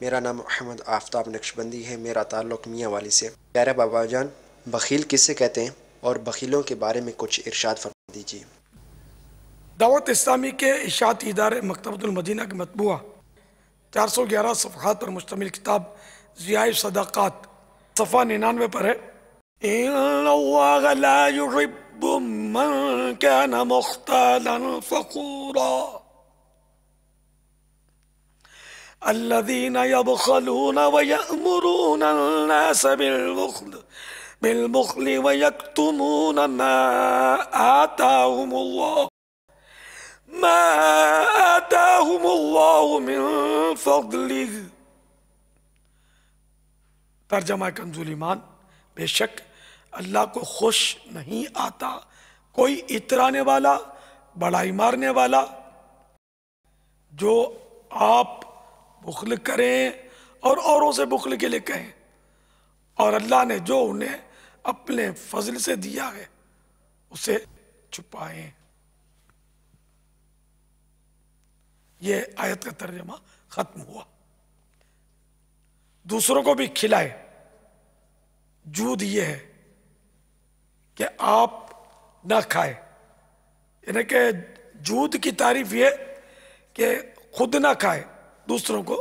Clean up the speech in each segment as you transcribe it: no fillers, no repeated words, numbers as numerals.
میرا نام محمد آفتاب نقشبندی ہے، میرا تعلق میاں والی سے۔ پیارے بابا جان، بخیل کسے کہتے ہیں اور بخیلوں کے بارے میں کچھ ارشاد فرما دیجیے۔ دعوت اسلامی کے اشاعتی ادارے مکتبۃ المدینہ کے مطبوعہ 411 صفحات پر مشتمل کتاب ضیاء صداقات صفحہ 99 پر ہے۔ ان اللہ لا يحب من كان مختالا فخورا الذين يبخلون ويأمرون الناس بالبخل ويكتمون ما آتاهم الله من فضله۔ ترجمہ کنز ایمان، بے شک اللہ کو خوش نہیں آتا کوئی اترانے والا، بڑائی مارنے والا، جو آپ بخل کریں اور اوروں سے بخل کے لیے کہیں، اور اللہ نے جو انہیں اپنے فضل سے دیا ہے اسے چھپائیں۔ یہ آیت کا ترجمہ ختم ہوا۔ دوسروں کو بھی کھلائے۔ جود یہ ہے کہ آپ نہ کھائے، یعنی کہ جود کی تعریف یہ کہ خود نہ کھائے، دوسروں کو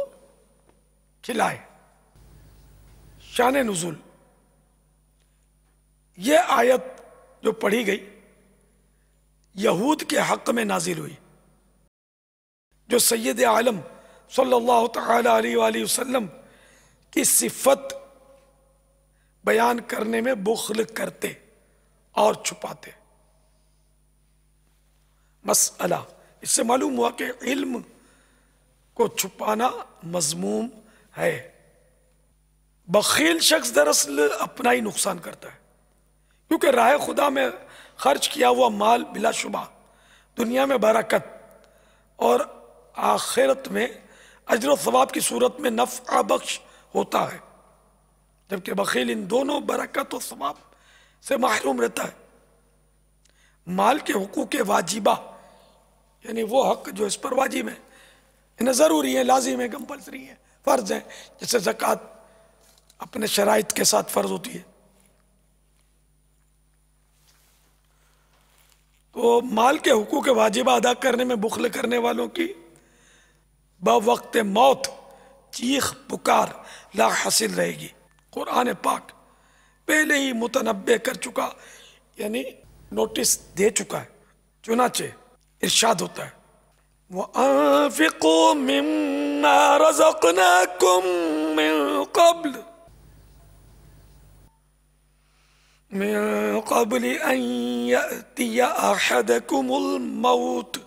کھلائے۔ شان نزول، یہ آیت جو پڑھی گئی یہود کے حق میں نازل ہوئی، جو سید عالم صلی اللہ تعالی علیہ وآلہ وسلم کی صفت بیان کرنے میں بخل کرتے اور چھپاتے۔ مسئلہ اس سے معلوم ہوا کہ علم کو چھپانا مذموم ہے۔ بخیل شخص دراصل اپنا ہی نقصان کرتا ہے، کیونکہ راہ خدا میں خرچ کیا ہوا مال بلا شبہ دنیا میں برکت اور آخرت میں اجر و ثواب کی صورت میں نفع بخش ہوتا ہے، جبکہ بخیل ان دونوں برکت و ثواب سے محروم رہتا ہے۔ مال کے حقوق واجبہ، یعنی وہ حق جو اس پر واجب ہیں، انہیں ضروری ہیں، لازم ہیں، کمپلسری ہیں، فرض ہیں، جیسے زکوٰۃ اپنے شرائط کے ساتھ فرض ہوتی ہے۔ تو مال کے حقوق واجبہ ادا کرنے میں بخل کرنے والوں کی بوقت موت چیخ پکار لا حاصل رہے گی۔ قرآن پاک پہلے ہی متنبع کر چکا، یعنی نوٹس دے چکا ہے۔ چنانچہ ارشاد ہوتا ہے وَأَنفِقُوا مِمَّا رَزَقْنَاكُم من قبل أن يأتي أحدكم الموت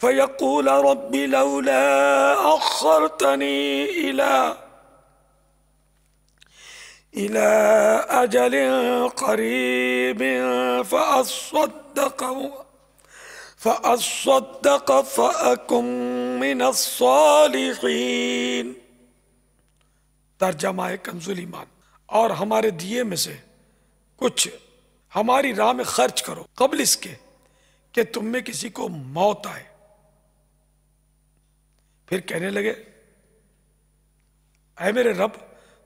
فيقول رب لولا أخرتني إلى أجل قريب فأصدق فأكن من الصالحين۔ ترجمہ کنز ایمان، اور ہمارے دیے میں سے کچھ ہماری راہ میں خرچ کرو قبل اس کے کہ تم میں کسی کو موت آئے۔ پھر کہنے لگے اے میرے رب،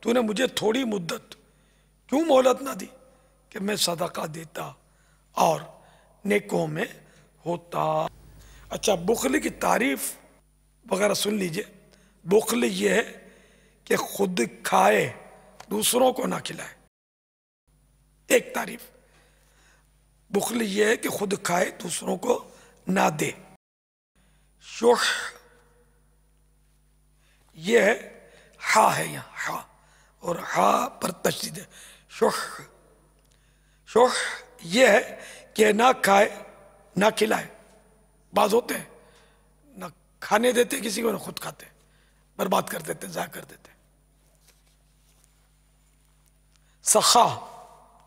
تو نے مجھے تھوڑی مدت کیوں مہلت نہ دی کہ میں صدقہ دیتا اور نیکوں میں ہوتا۔ اچھا، بخل کی تعریف وغیرہ سن لیجئے۔ بخل یہ ہے کہ خود کھائے دوسروں کو نہ کھلائے، ایک تعریف۔ بخل یہ ہے کہ خود کھائے دوسروں کو نہ دے۔ شح یہ ہے، ہا ہے یہاں، ہا اور ہا پر تشدید ہے، شح۔ شح یہ ہے کہ نہ کھائے نہ کھلائے۔ بعض ہوتے ہیں نہ کھانے دیتے کسی کو، نہ خود کھاتے، برباد کر دیتے، ضائع کر دیتے۔ سخا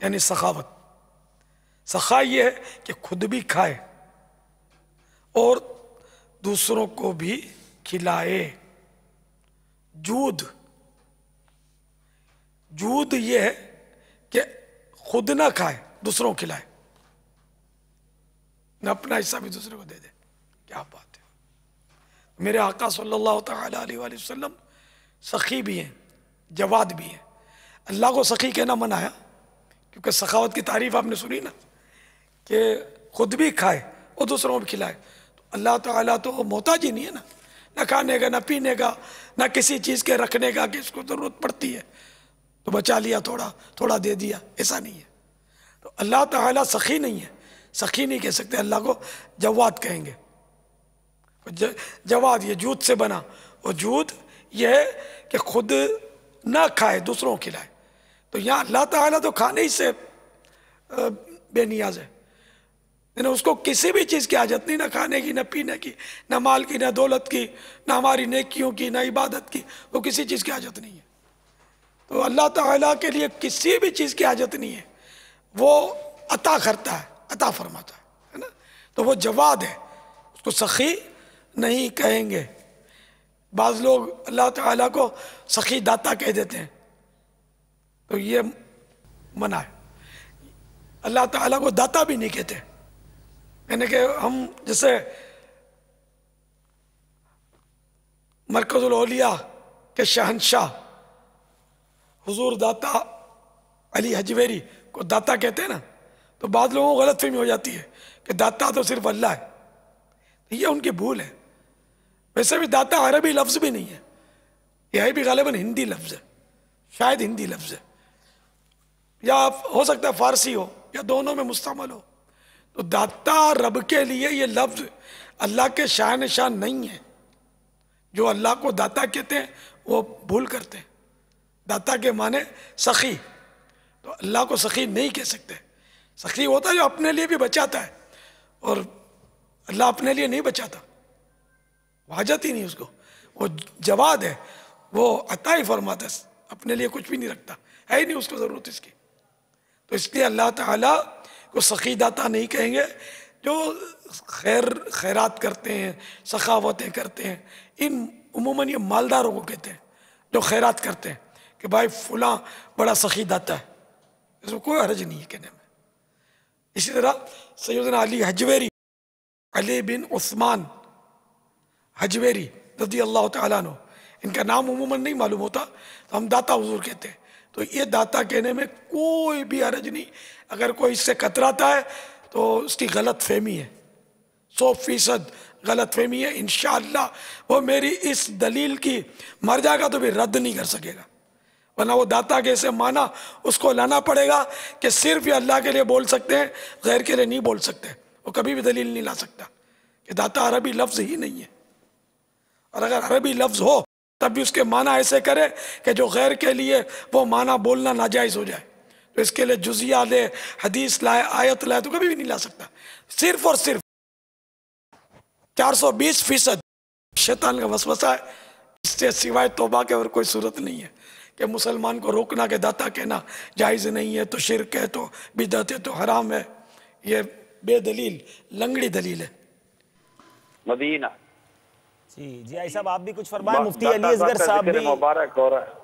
یعنی سخاوت۔ سخا یہ ہے کہ خود بھی کھائے اور دوسروں کو بھی کھلائے۔ جود یہ ہے کہ خود نہ کھائے دوسروں کو کھلائے، نہ اپنا حصہ بھی دوسرے کو دے دے۔ کیا بات ہے! میرے آقا صلی اللہ تعالیٰ علیہ وآلہ وسلم سخی بھی ہیں، جواد بھی ہیں۔ اللہ کو سخی کہنا منع ہے، کیونکہ سخاوت کی تعریف آپ نے سنی نا، کہ خود بھی کھائے اور دوسروں بھی کھلائے۔ تو اللہ تعالیٰ تو محتاج ہی نہیں ہے نا، نہ کھانے کا، نہ پینے کا، نہ کسی چیز کے رکھنے کا کہ اس کو ضرورت پڑتی ہے تو بچا لیا، تھوڑا تھوڑا دے دیا، ایسا نہیں ہے۔ تو اللہ تعالیٰ سخی نہیں ہے، سخی نہیں کہہ سکتے، اللہ کو جواد کہیں گے۔ جواد یہ جود سے بنا، اور جود یہ ہے کہ خود نہ کھائے دوسروں کو کھلائے۔ تو یہاں اللہ تعالیٰ تو کھانے ہی سے بے نیاز ہے، یعنی اس کو کسی بھی چیز کی حاجت نہیں، نہ کھانے کی، نہ پینے کی، نہ مال کی، نہ دولت کی، نہ ہماری نیکیوں کی، نہ عبادت کی، وہ کسی چیز کی حاجت نہیں ہے۔ تو اللہ تعالیٰ کے لیے کسی بھی چیز کی حاجت نہیں ہے، وہ عطا کرتا ہے، عطا فرماتا ہے نا۔ تو وہ جواد ہے، اس کو سخی نہیں کہیں گے۔ بعض لوگ اللہ تعالیٰ کو سخی داتا کہہ دیتے ہیں، تو یہ منع ہے۔ اللہ تعالیٰ کو داتا بھی نہیں کہتے، یعنی کہ ہم جیسے مرکز الاولیاء کے شہنشاہ حضور داتا علی حجویری کو داتا کہتے ہیں نا، تو بعض لوگوں کو غلط فہمی ہو جاتی ہے کہ داتا تو صرف اللہ ہے، یہ ان کی بھول ہے۔ ویسے بھی داتا عربی لفظ بھی نہیں ہے، یہ بھی غالباً ہندی لفظ ہے، شاید ہندی لفظ ہے، یا ہو سکتا ہے فارسی ہو، یا دونوں میں مستعمل ہو۔ تو داتا رب کے لیے یہ لفظ اللہ کے شان شان نہیں ہے۔ جو اللہ کو داتا کہتے ہیں وہ بھول کرتے ہیں۔ داتا کے معنی سخی، تو اللہ کو سخی نہیں کہہ سکتے۔ سخی ہوتا ہے جو اپنے لیے بھی بچاتا ہے، اور اللہ اپنے لیے نہیں بچاتا، حاجت ہی نہیں اس کو۔ وہ جواد ہے، وہ عطا ہی فرماتا ہے، اپنے لیے کچھ بھی نہیں رکھتا، ہے ہی نہیں اس کو ضرورت اس کی۔ تو اس لیے اللہ تعالیٰ کو سخی داتا نہیں کہیں گے۔ جو خیرات کرتے ہیں، سخاوتیں کرتے ہیں، ان عموماً یہ مالداروں کو کہتے ہیں جو خیرات کرتے ہیں، کہ بھائی فلاں بڑا سخی داتا ہے، اس کو کوئی حرج نہیں ہے کہنے میں۔ اسی طرح سیدنا علی حجویری، علی بن عثمان حجویری رضی اللہ تعالیٰ عنہ، ان کا نام عموماً نہیں معلوم ہوتا، تو ہم داتا حضور کہتے ہیں۔ تو یہ داتا کہنے میں کوئی بھی حرج نہیں۔ اگر کوئی اس سے کتراتا ہے تو اس کی غلط فہمی ہے، 100% غلط فہمی ہے۔ انشاءاللہ وہ میری اس دلیل کی مر جائے گا تو بھی رد نہیں کر سکے گا، ورنہ وہ داتا کے ایسے معنی اس کو لانا پڑے گا کہ صرف یہ اللہ کے لیے بول سکتے ہیں، غیر کے لیے نہیں بول سکتے۔ وہ کبھی بھی دلیل نہیں لا سکتا کہ داتا عربی لفظ ہی نہیں ہے، اور اگر عربی لفظ ہو تب بھی اس کے معنی ایسے کرے کہ جو غیر کے لیے وہ معنی بولنا ناجائز ہو جائے۔ تو اس کے لیے جزیہ لے، حدیث لائے، آیت لائے، تو کبھی بھی نہیں لا سکتا۔ صرف اور صرف 420% شیطان کا وسوسہ ہے، اس سے سوائے توبہ کے اور کوئی صورت نہیں ہے کہ مسلمان کو روکنا کہ داتا کہنا جائز نہیں ہے، تو شرک ہے، تو بدعت ہے، تو حرام ہے۔ یہ بے دلیل لنگڑی دلیل ہے۔ مدینہ جی آئی صاحب آپ بھی کچھ فرمائیں۔ مفتی علی اصغر صاحب بھی مبارک ہو رہا ہے۔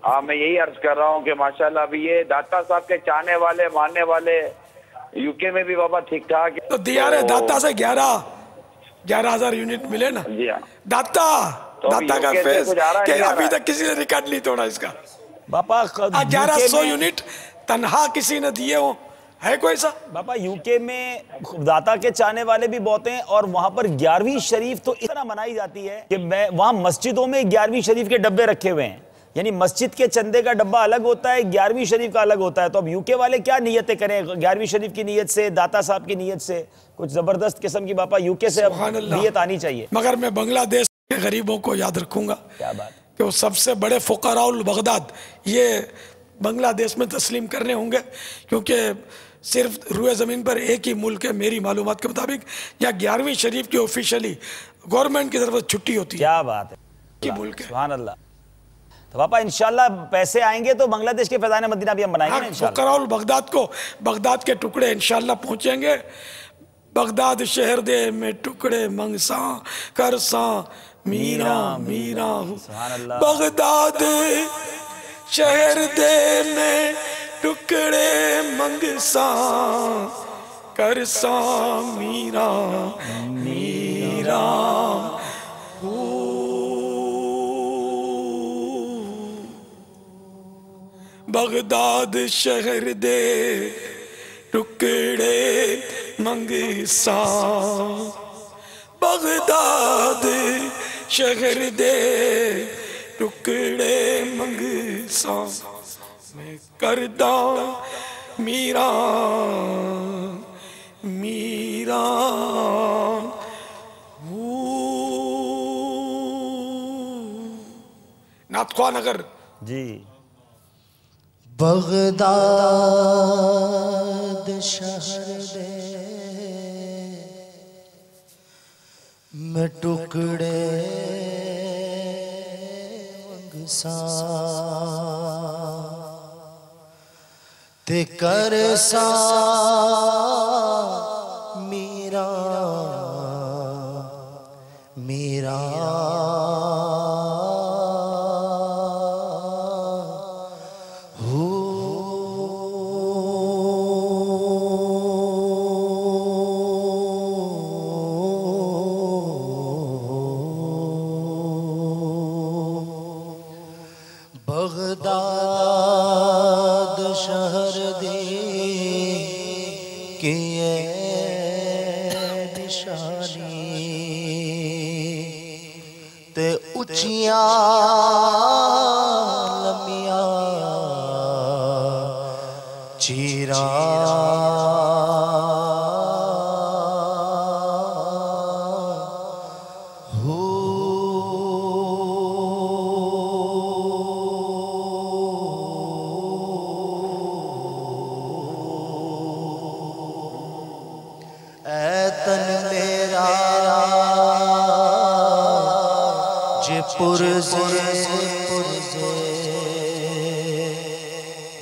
ہاں میں یہی عرض کر رہا ہوں کہ ماشاءاللہ ابھی یہ داتا صاحب کے چاہنے والے ماننے والے یو کے میں بھی بابا ٹھیک ٹھاک، تو دیا رہے داتا سے 11,000 یونٹ ملے نا۔ جی ہاں، داتا کا فیض کہ ابھی تک کسی نے ریکارڈ نہیں توڑا اس کا۔ باپا 1100 یونٹ تنہا کسی نے دیے ہوں، ہے کوئی سا؟ باپا یو کے میں داتا کے چاہنے والے بھی بہت ہیں، اور وہاں پر 11ویں شریف تو اس طرح منائی جاتی ہے کہ وہاں مسجدوں میں 11ویں شریف کے ڈبے رکھے ہوئے ہیں، یعنی مسجد کے چندے کا ڈبہ الگ ہوتا ہے، 11ویں شریف کا الگ ہوتا ہے۔ تو اب یو کے والے کیا نیتیں کریں؟ 11ویں شریف کی نیت سے، داتا صاحب کی نیت سے، کچھ زبردست قسم کی باپا یو کے سے نیت آنی چاہیے۔ مگر میں بنگلہ دیش کے غریبوں کو یاد رکھوں گا کیا بات کہ وہ سب سے بڑے فقراء البغداد یہ بنگلہ دیش میں تسلیم کرنے ہوں گے، کیونکہ صرف روئے زمین پر ایک ہی ملک ہے میری معلومات کے مطابق یا 11ویں شریف کی آفیشلی گورنمنٹ کی طرف چھٹی ہوتی ہے، کیا بات ہے، کی ملک ہے۔ سبحان اللہ۔ تو باپا انشاءاللہ پیسے آئیں گے تو بنگلہ دیش کے فیضان مدینہ بھی ہم بنائیں گے نا انشاءاللہ۔ فقراء البغداد کو بغداد کے ٹکڑے انشاءاللہ پہنچیں گے۔ بغداد شہر دے میں ٹکڑے منگساں کرساں میرا میرا بغداد شہر دے میں ٹکڑے منگساں کرساں میرا میرا بغداد شہر دے ٹکڑے منگساں، بغداد شہر دے ٹکڑے منگساں، میں کرداں میران میران نعت خوان اگر جی بغداد شہر دے میں ٹکڑے منگساں تے کرساں میرا میرا بغداد شہر دی کی نشانی تے اچیاں لمیاں چیراں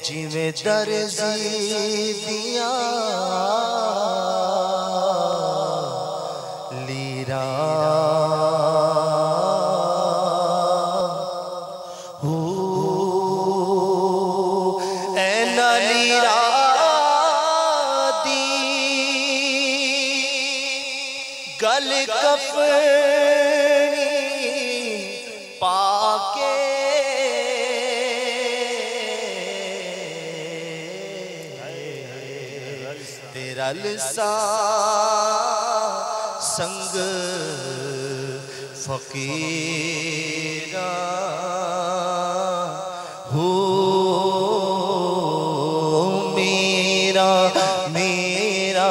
جیویں درزی دیاں لیراں اینا لیراں دی گل کفنی پاکے تیرا لسان سنگ فقیراں ہو میرا میرا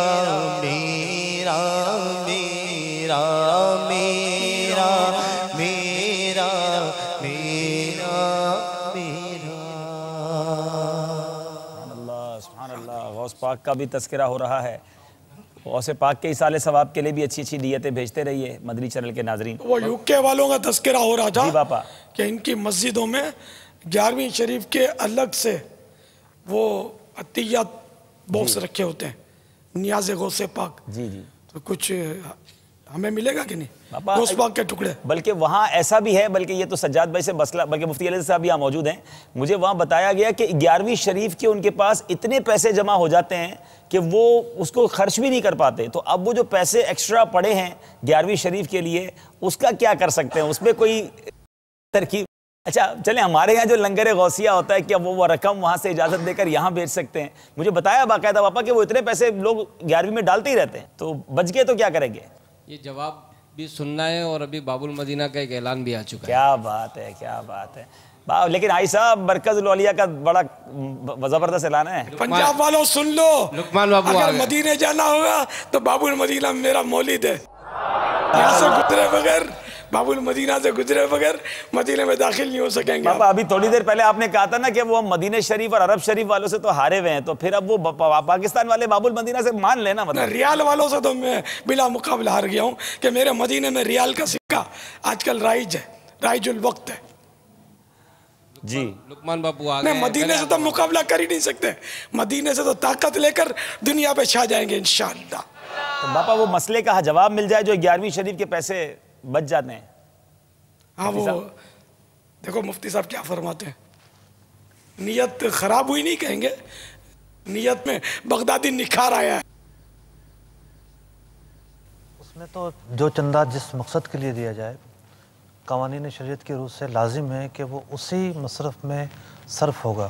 میرا میرا میرا میرا میرا میرا سبحان اللہ غوث پاک کا بھی تذکرہ ہو رہا ہے. غوث پاک کے ایصال ثواب کے لیے بھی اچھی اچھی نیتیں بھیجتے رہیے مدنی چینل کے ناظرین. وہ UK والوں کا تذکرہ ہو رہا تھا جی باپا کہ ان کی مسجدوں میں 11ویں شریف کے الگ سے وہ عطیات باکس رکھے ہوتے ہیں نیاز غوث پاک. جی جی تو کچھ ہمیں ملے گا کہ نہیں باپا غوث پاک کے ٹکڑے؟ بلکہ وہاں ایسا بھی ہے, بلکہ یہ تو سجاد بھائی سے مسئلہ, بلکہ مفتی علی صاحب یہاں موجود ہیں, مجھے وہاں بتایا گیا کہ 11ویں شریف کے ان کے پاس اتنے پیسے جمع ہو جاتے ہیں کہ وہ اس کو خرچ بھی نہیں کر پاتے. تو اب وہ جو پیسے ایکسٹرا پڑے ہیں 11ویں شریف کے لیے اس کا کیا کر سکتے ہیں, اس میں کوئی ترکیب؟ اچھا چلیں, ہمارے یہاں جو لنگر غوثیہ ہوتا ہے کیا وہ رقم وہاں سے اجازت دے کر یہاں بھیج سکتے ہیں؟ مجھے بتایا باقاعدہ پاپا کہ وہ اتنے پیسے لوگ 11ویں میں ڈالتے ہی رہتے ہیں, تو بچ گئے تو کیا کریں گے؟ یہ جواب بھی سننا ہے اور ابھی باب المدینہ کا ایک اعلان بھی آ چکا ہے. کیا بات ہے, کیا بات ہے. لیکن آئی صاحب مرکز الاولیاء کا بڑا زبردست اعلان ہے. پنجاب والوں سن لو, لقمان بابو اگر مدینے جانا ہوگا تو باب المدینہ میرا مولد ہے. یہاں سے گزرے بغیر, باب المدینہ سے گزرے بغیر مدینے میں داخل نہیں ہو سکیں گے. پاپا ابھی تھوڑی دیر پہلے آپ نے کہا تھا نا کہ وہ مدینہ شریف اور عرب شریف والوں سے تو ہارے ہوئے ہیں, تو پھر اب وہ پاکستان والے باب المدینہ سے مان لینا. مطلب ریال والوں سے تو میں بلا مقابلہ ہار گیا ہوں کہ میرے مدینے میں ریال کا سکہ آج کل رائج ہے, رائج الوقت ہے. جی لقمان بابو آ میں گئے. مدینے سے تو مقابلہ کر ہی نہیں سکتے, مدینے سے تو طاقت لے کر دنیا پہ چھا جائیں گے انشاءاللہ. تو باپا وہ مسئلے کا جواب مل جائے جو 11ویں شریف کے پیسے بچ جاتے ہیں. ہاں وہ دیکھو مفتی صاحب کیا فرماتے ہیں, نیت خراب ہوئی نہیں کہیں گے, نیت میں بغدادی نکھار آیا ہے. اس میں تو جو چندہ جس مقصد کے لیے دیا جائے قوانین شریعت کی روح سے لازم ہے کہ وہ اسی مصرف میں صرف ہوگا.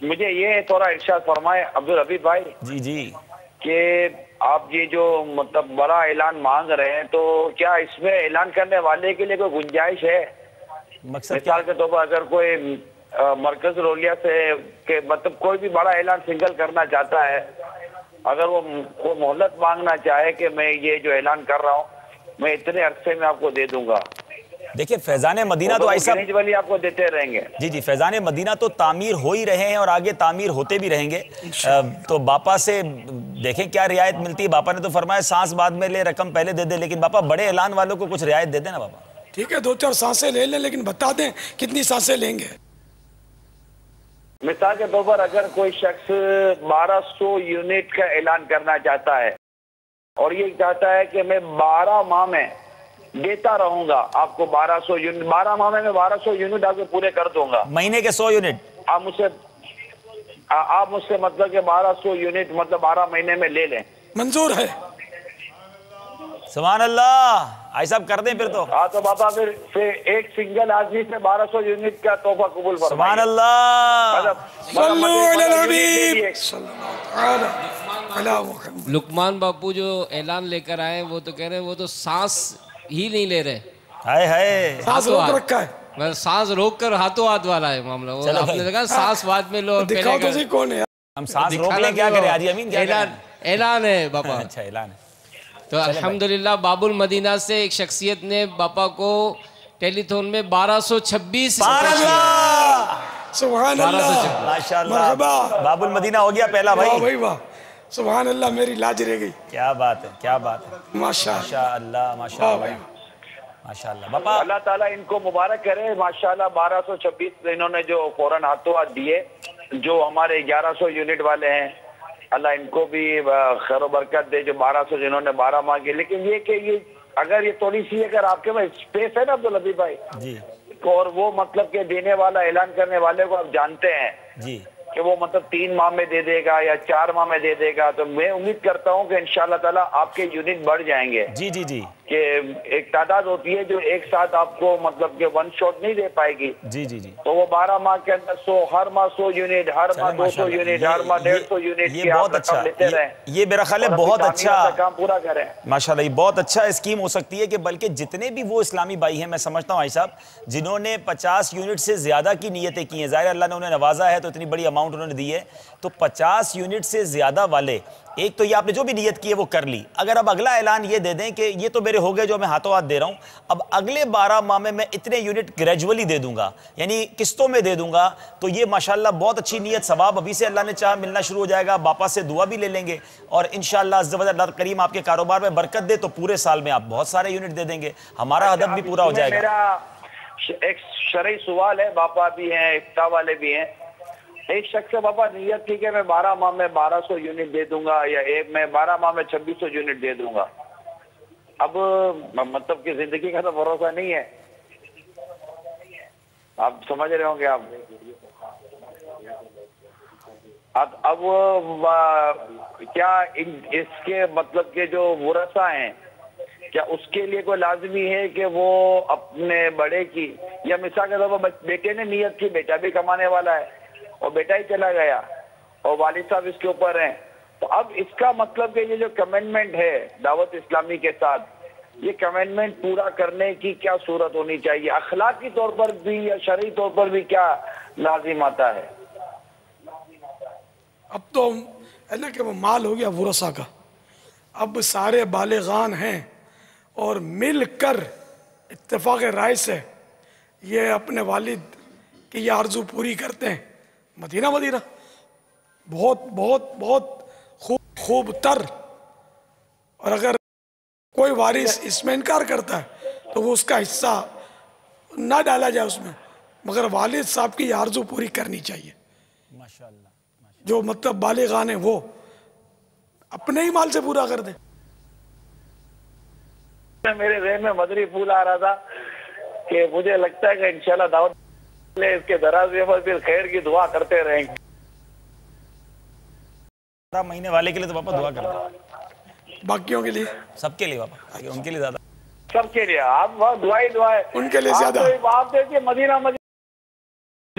مجھے یہ تھوڑا ارشاد فرمائے عبدالحبیب بھائی جی جی کہ آپ یہ جو مطلب بڑا اعلان مانگ رہے ہیں تو کیا اس میں اعلان کرنے والے کے لیے کوئی گنجائش ہے؟ مقصد مثال کے طور پر اگر کوئی مرکز رولیا سے کہ مطلب کوئی بھی بڑا اعلان سنگل کرنا چاہتا ہے، اگر وہ مہلت مانگنا چاہے کہ میں یہ جو اعلان کر رہا ہوں میں اتنے عرصے میں آپ کو دے دوں گا، دیکھیں فیضان مدینہ تو ایسا والی آپ کو دیتے رہیں گے. جی جی فیضان مدینہ تو تعمیر ہو ہی رہے ہیں اور آگے تعمیر ہوتے بھی رہیں گے. تو باپا سے دیکھیں کیا رعایت ملتی ہے. باپا نے تو فرمایا سانس بعد میں لے رقم پہلے دے دے، لیکن باپا بڑے اعلان والوں کو کچھ رعایت دے دیں نا باپا. ٹھیک ہے 2-4 سانسیں لے لیں لیکن بتا دیں کتنی سانسیں لیں گے. مثال کے طور پر اگر کوئی شخص 1200 یونٹ کا اعلان کرنا چاہتا ہے اور یہ چاہتا ہے کہ میں 12 ماہ میں دیتا رہوں گا آپ کو 1200 یونٹ، 12 ماہ میں 1200 یونٹ آپ کو پورے کر دوں گا، مہینے کے 100 یونٹ آپ مجھ سے مطلب کہ 1200 یونٹ مطلب 12 مہینے میں لے لیں، منظور ہے؟ سبحان اللہ. آئی صاحب کر دیں پھر تو. ہاں تو بابا پھر ایک سنگل آدمی سے 1200 یونٹ کا تحفہ قبول فرمائیے. سبحان اللہ. صلو علی الحبیب صلی اللہ علیہ وسلم. لقمان باپو جو اعلان لے کر آئے وہ تو کہہ رہے ہیں وہ تو سانس ہی نہیں لے رہے. ہائے ہائے. سانس روک رکھا ہے. میں سانس روک کر ہاتھوں ہاتھ والا ہے معاملہ. وہ آپ نے دیکھا سانس بعد میں لو. دکھاؤ تو صحیح کون ہے. ہم سانس روک لیں کیا کریں حاجی امین؟ اعلان ہے باپا. اچھا اعلان ہے. تو الحمدللہ باب المدینہ سے ایک شخصیت نے باپا کو ٹیلی تھون میں 1226 سبحان اللہ ماشاءاللہ. باب المدینہ ہو گیا پہلا واہ بھائی. بھائی واہ سبحان اللہ میری لاج رہ گئی. کیا بات ہے کیا بات ہے. ماشاءاللہ ماشاءاللہ ماشاءاللہ. باپا اللہ تعالیٰ ان کو مبارک کرے. ماشاءاللہ 1226 انہوں نے جو فوراً ہاتھوں ہاتھ دیے، جو ہمارے 1100 یونٹ والے ہیں اللہ ان کو بھی خیر و برکت دے، جو 1200 جنہوں نے 12 ماہ کی. لیکن یہ کہ یہ اگر یہ تھوڑی سی اگر آپ کے پاس اسپیس ہے نا عبدالحبیب بھائی جی اور وہ مطلب کہ دینے والا اعلان کرنے والے کو آپ جانتے ہیں جی کہ وہ مطلب 3 ماہ میں دے دے گا یا 4 ماہ میں دے دے گا، تو میں امید کرتا ہوں کہ انشاءاللہ تعالیٰ آپ کے یونٹ بڑھ جائیں گے. جی جی جی کہ ایک تعداد ہوتی ہے جو ایک ساتھ آپ کو مطلب کہ ون شاٹ نہیں دے پائے گی، جی جی جی. تو وہ 12 ماہ کے اندر 100 ہر ماہ 100 یونٹ، ہر ماہ 200 یونٹ، ہر ماہ 150 یونٹ یہ کی بہت آپ اچھا. رقم لیتے رہیں. یہ میرا خیال ہے بہت اچھا کام پورا کریں. ماشاءاللہ. یہ بہت اچھا اسکیم ہو سکتی ہے کہ بلکہ جتنے بھی وہ اسلامی بھائی ہیں میں سمجھتا ہوں بھائی صاحب جنہوں نے 50 یونٹ سے زیادہ کی نیتیں کی ہیں، ظاہر اللہ نے انہیں نوازا ہے تو اتنی بڑی اماؤنٹ انہوں نے دی ہے، تو 50 یونٹ سے زیادہ والے ایک تو یہ آپ نے جو بھی نیت کی ہے وہ کر لی. اگر اب اگلا اعلان یہ دے دیں کہ یہ تو میرے ہو گئے جو میں ہاتھوں ہاتھ دے رہا ہوں، اب اگلے 12 ماہ میں اتنے یونٹ گریجولی دے دوں گا، یعنی قسطوں میں دے دوں گا، تو یہ ماشاءاللہ بہت اچھی نیت ثواب ابھی سے اللہ نے چاہا ملنا شروع ہو جائے گا. باپا سے دعا بھی لے لیں گے اور انشاءاللہ عز و جل اللہ کریم آپ کے کاروبار میں برکت دے تو پورے سال میں آپ بہت سارے یونٹ دے دیں گے، ہمارا ہدف بھی پورا ہو جائے گا. میرا ایک شرعی سوال ہے، باپا بھی ہیں افتاء والے بھی ہیں. ایک شخص سے باپا نیت کی کہ میں 12 ماہ میں 1200 یونٹ دے دوں گا یا میں 12 ماہ میں 2600 یونٹ دے دوں گا. اب مطلب کہ زندگی کا تو بھروسہ نہیں ہے، آپ سمجھ رہے ہوں گے. اب کیا اس کے مطلب کہ جو ورثہ ہیں کیا اس کے لیے کوئی لازمی ہے کہ وہ اپنے بڑے کی یا مثال کے طور پر بیٹے نے نیت کی، بیٹا بھی کمانے والا ہے اور بیٹا ہی چلا گیا اور والد صاحب اس کے اوپر ہیں، تو اب اس کا مطلب کہ یہ جو کمنٹمنٹ ہے دعوت اسلامی کے ساتھ، یہ کمنٹمنٹ پورا کرنے کی کیا صورت ہونی چاہیے؟ اخلاقی طور پر بھی یا شرعی طور پر بھی کیا لازم آتا ہے؟ اب تو ہے نا کہ وہ مال ہو گیا ورثہ کا، اب سارے بالغان ہیں اور مل کر اتفاق رائے سے یہ اپنے والد کی یہ آرزو پوری کرتے ہیں. مدینہ مدینہ بہت بہت بہت خوب تر، اور اگر کوئی وارث اس میں انکار کرتا ہے تو وہ اس کا حصہ نہ ڈالا جائے اس میں، مگر والد صاحب کی یہ آرزو پوری کرنی چاہیے. ماشاءاللہ جو مطلب بالغان ہیں وہ اپنے ہی مال سے پورا کر دیں. میرے ذہن میں مدری پھول آ رہا تھا کہ مجھے لگتا ہے کہ انشاءاللہ دعوت اس کے دراز پر پھر خیر کی دعا کرتے رہیں گے. 12 مہینے والے کے لیے تو پاپا دعا کر دیں، باقیوں کے لیے سب کے لیے پاپا، ان کے لیے زیادہ، سب کے لیے آپ دعائیں ان کے لیے زیادہ. آپ دیکھیے مدینہ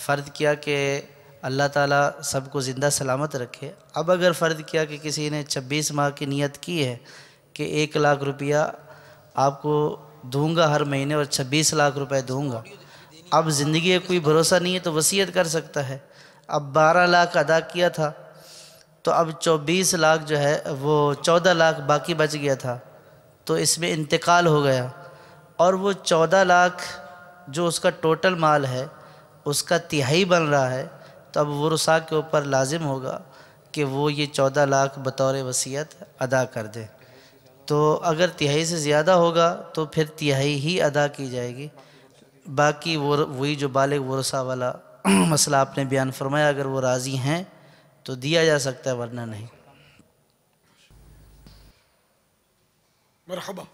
فرض کیا کہ اللہ تعالیٰ سب کو زندہ سلامت رکھے. اب اگر فرض کیا کہ کسی نے 26 ماہ کی نیت کی ہے کہ 1 لاکھ روپیہ آپ کو دوں گا ہر مہینے اور 26 لاکھ روپے دوں گا، اب زندگی کا کوئی بھروسہ نہیں ہے تو وصیت کر سکتا ہے. اب 12 لاکھ ادا کیا تھا تو اب 24 لاکھ جو ہے وہ 14 لاکھ باقی بچ گیا تھا، تو اس میں انتقال ہو گیا اور وہ 14 لاکھ جو اس کا ٹوٹل مال ہے اس کا تہائی بن رہا ہے، تو اب ورثاء کے اوپر لازم ہوگا کہ وہ یہ 14 لاکھ بطور وصیت ادا کر دیں. تو اگر تہائی سے زیادہ ہوگا تو پھر تہائی ہی ادا کی جائے گی. باقی وہی جو بالغ ورثاء والا مسئلہ آپ نے بیان فرمایا، اگر وہ راضی ہیں تو دیا جا سکتا ہے ورنہ نہیں. مرحبا.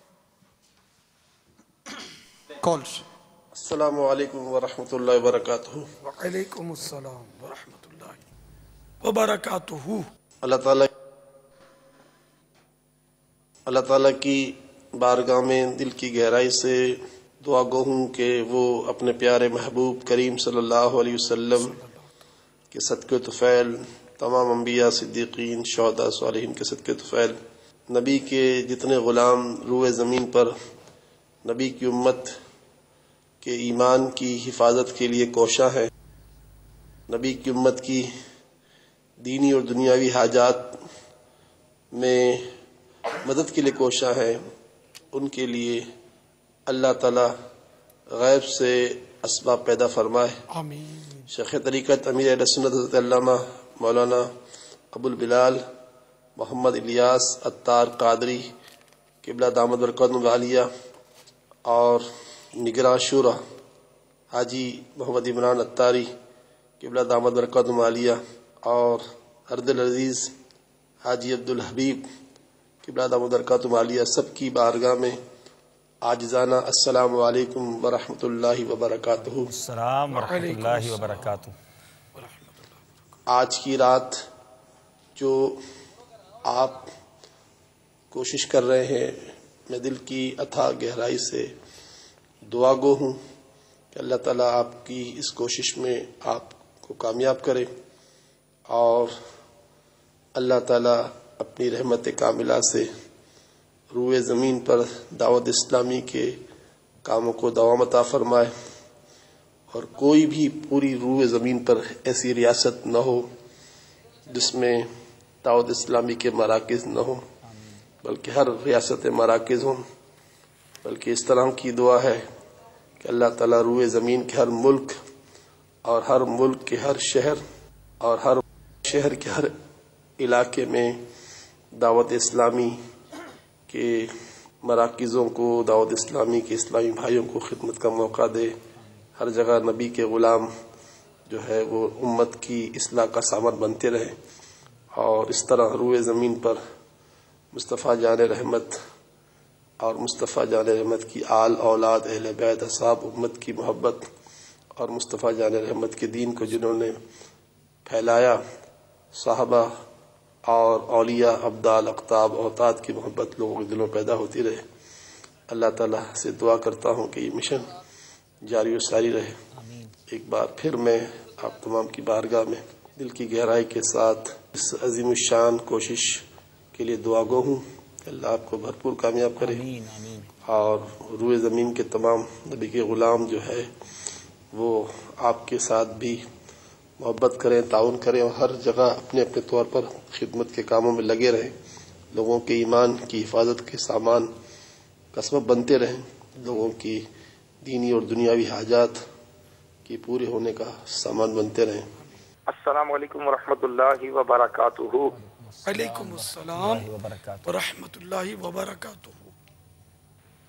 کالس. السلام علیکم ورحمۃ اللہ وبرکاتہ. وعلیکم السلام ورحمۃ اللہ وبرکاتہ. اللہ تعالیٰ کی بارگاہ میں دل کی گہرائی سے دعا گو ہوں کہ وہ اپنے پیارے محبوب کریم صلی اللہ علیہ وسلم کے صدقے طفیل، تمام انبیاء، صدیقین، شہداء، صالحین کے صدقے طفیل، نبی کے جتنے غلام روئے زمین پر نبی کی امت کے ایمان کی حفاظت کے لیے کوشاں ہیں، نبی کی امت کی دینی اور دنیاوی حاجات میں مدد کے لیے کوشاں ہیں، ان کے لیے اللہ تعالی غیب سے اسباب پیدا فرمائے. آمین. شیخ طریقت امیر اہل سنت حضرت علامہ مولانا ابو البلال محمد الیاس عطار قادری قبلہ دامت برکاتہم العالیہ اور نگراں شورا حاجی محمد عمران عطاری قبلہ دامت برکاتہم العالیہ اور ارد العزیز حاجی عبدالحبیب قبلہ دامت برکاتہم العالیہ سب کی بارگاہ میں عاجزانہ السلام علیکم ورحمۃ اللہ وبرکاتہ. السلام ورحمۃ اللہ وبرکاتہ. آج کی رات جو آپ کوشش کر رہے ہیں، میں دل کی اتھاہ گہرائی سے دعا گو ہوں کہ اللہ تعالیٰ آپ کی اس کوشش میں آپ کو کامیاب کرے اور اللہ تعالیٰ اپنی رحمت کاملہ سے روئے زمین پر دعوت اسلامی کے کاموں کو دوام عطا فرمائے اور کوئی بھی پوری روئے زمین پر ایسی ریاست نہ ہو جس میں دعوت اسلامی کے مراکز نہ ہوں، بلکہ ہر ریاست مراکز ہوں. بلکہ اس طرح کی دعا ہے کہ اللہ تعالیٰ روئے زمین کے ہر ملک اور ہر ملک کے ہر شہر اور ہر شہر کے ہر علاقے میں دعوت اسلامی کے مراکزوں کو، دعوت اسلامی کے اسلامی بھائیوں کو خدمت کا موقع دے. ہر جگہ نبی کے غلام جو ہے وہ امت کی اصلاح کا سامان بنتے رہے اور اس طرح روئے زمین پر مصطفیٰ جان رحمت اور مصطفیٰ جان رحمت کی آل اولاد اہل بیت اصحاب امت کی محبت اور مصطفیٰ جان رحمت کے دین کو جنہوں نے پھیلایا، صحابہ اور اولیاء، ابدال، اقطاب، اوتاد کی محبت لوگوں کے دلوں پیدا ہوتی رہے. اللہ تعالیٰ سے دعا کرتا ہوں کہ یہ مشن جاری و ساری رہے. ایک بار پھر میں آپ تمام کی بارگاہ میں دل کی گہرائی کے ساتھ اس عظیم الشان کوشش کے لیے دعا گو ہوں کہ اللہ آپ کو بھرپور کامیاب کرے اور روئے زمین کے تمام نبی کے غلام جو ہے وہ آپ کے ساتھ بھی محبت کریں، تعاون کریں اور ہر جگہ اپنے اپنے طور پر خدمت کے کاموں میں لگے رہیں، لوگوں کے ایمان کی حفاظت کے سامان کا سبب بنتے رہیں، لوگوں کی دینی اور دنیاوی حاجات کی پورے ہونے کا سامان بنتے رہیں. السلام علیکم ورحمۃ اللہ وبرکاتہ. وعلیکم السلام ورحمۃ اللہ وبرکاتہ.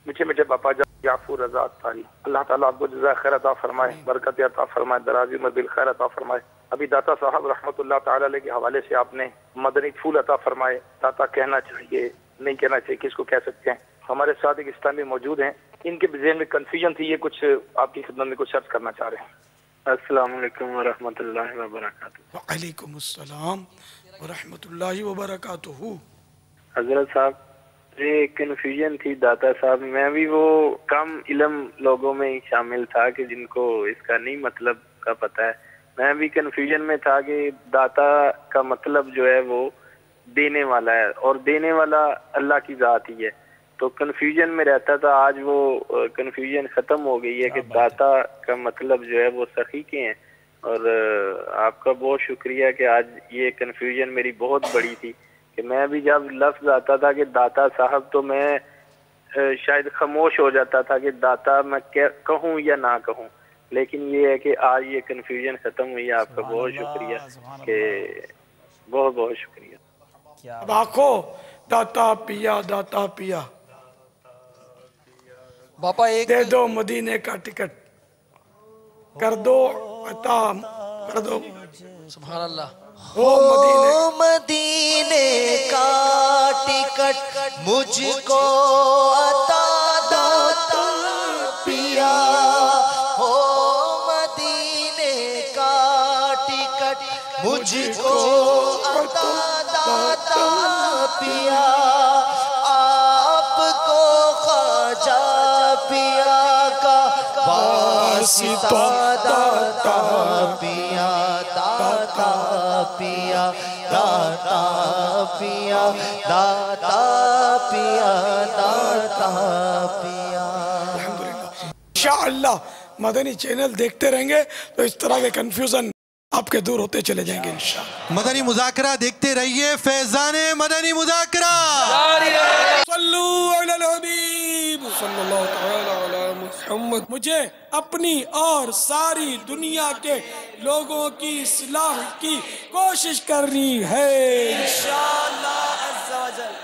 میٹھے میٹھے باپا جان یعفور رضا عطاری، اللہ تعالیٰ آپ کو جزائے خیر عطا فرمائے، برکت عطا فرمائے، درازی عمر بالخیر عطا فرمائے. ابھی داتا صاحب رحمۃ اللہ تعالی علیہ کے حوالے سے آپ نے مدنی پھول عطا فرمائے. داتا کہنا چاہیے، نہیں کہنا چاہیے، کس کو کہہ سکتے ہیں. ہمارے ساتھ ایک اسلامی موجود ہیں، ان کے ذہن میں کنفیوژن تھی، یہ کچھ آپ کی خدمت میں کچھ عرض کرنا چاہ رہے ہیں. السلام علیکم ورحمۃ اللہ وبرکاتہ. وعلیکم السلام ورحمۃ اللہ وبرکاتہ. حضرت صاحب یہ کنفیوژن تھی داتا صاحب، میں بھی وہ کم علم لوگوں میں ہی شامل تھا کہ جن کو اس کا نہیں مطلب کا پتہ ہے. میں بھی کنفیوژن میں تھا کہ داتا کا مطلب جو ہے وہ دینے والا ہے اور دینے والا اللہ کی ذات ہی ہے، تو کنفیوژن میں رہتا تھا. آج وہ کنفیوژن ختم ہو گئی ہے کہ داتا کا مطلب جو ہے وہ سخی کے ہیں. اور آپ کا بہت شکریہ کہ آج یہ کنفیوژن میری بہت بڑی تھی کہ میں بھی جب لفظ آتا تھا کہ داتا صاحب تو میں شاید خاموش ہو جاتا تھا کہ داتا میں کہوں یا نہ کہوں، لیکن یہ ہے کہ آج یہ کنفیوژن ختم ہوئی ہے. آپ کا بہت شکریہ کہ بہت بہت شکریہ. اب آنکھوں داتا پیا داتا پیا باپا ایک دے دو مدینے کا ٹکٹ کر دو عطا کر دو. سبحان اللہ. او مدینے کا ٹکٹ مجھ کو عطا داتا پیا، او مدینے کا ٹکٹ مجھ کو عطا داتا پیا، آپ کو خواجہ پیا کا واسطہ داتا پیا، داتا پیا، داتا پیا، داتا پیا، داتا پیا. انشاءاللہ مدنی چینل دیکھتے رہیں گے تو اس طرح کے کنفیوژن آپ کے دور ہوتے چلے جائیں گے انشاءاللہ. مدنی مذاکرہ دیکھتے رہیے، فیضان مدنی مذاکرہ. صلو علی الحبیب صلی اللہ تعالی علی محمد. مجھے اپنی اور ساری دنیا کے لوگوں کی اصلاح کی کوشش کرنی ہے انشاءاللہ عز و جل.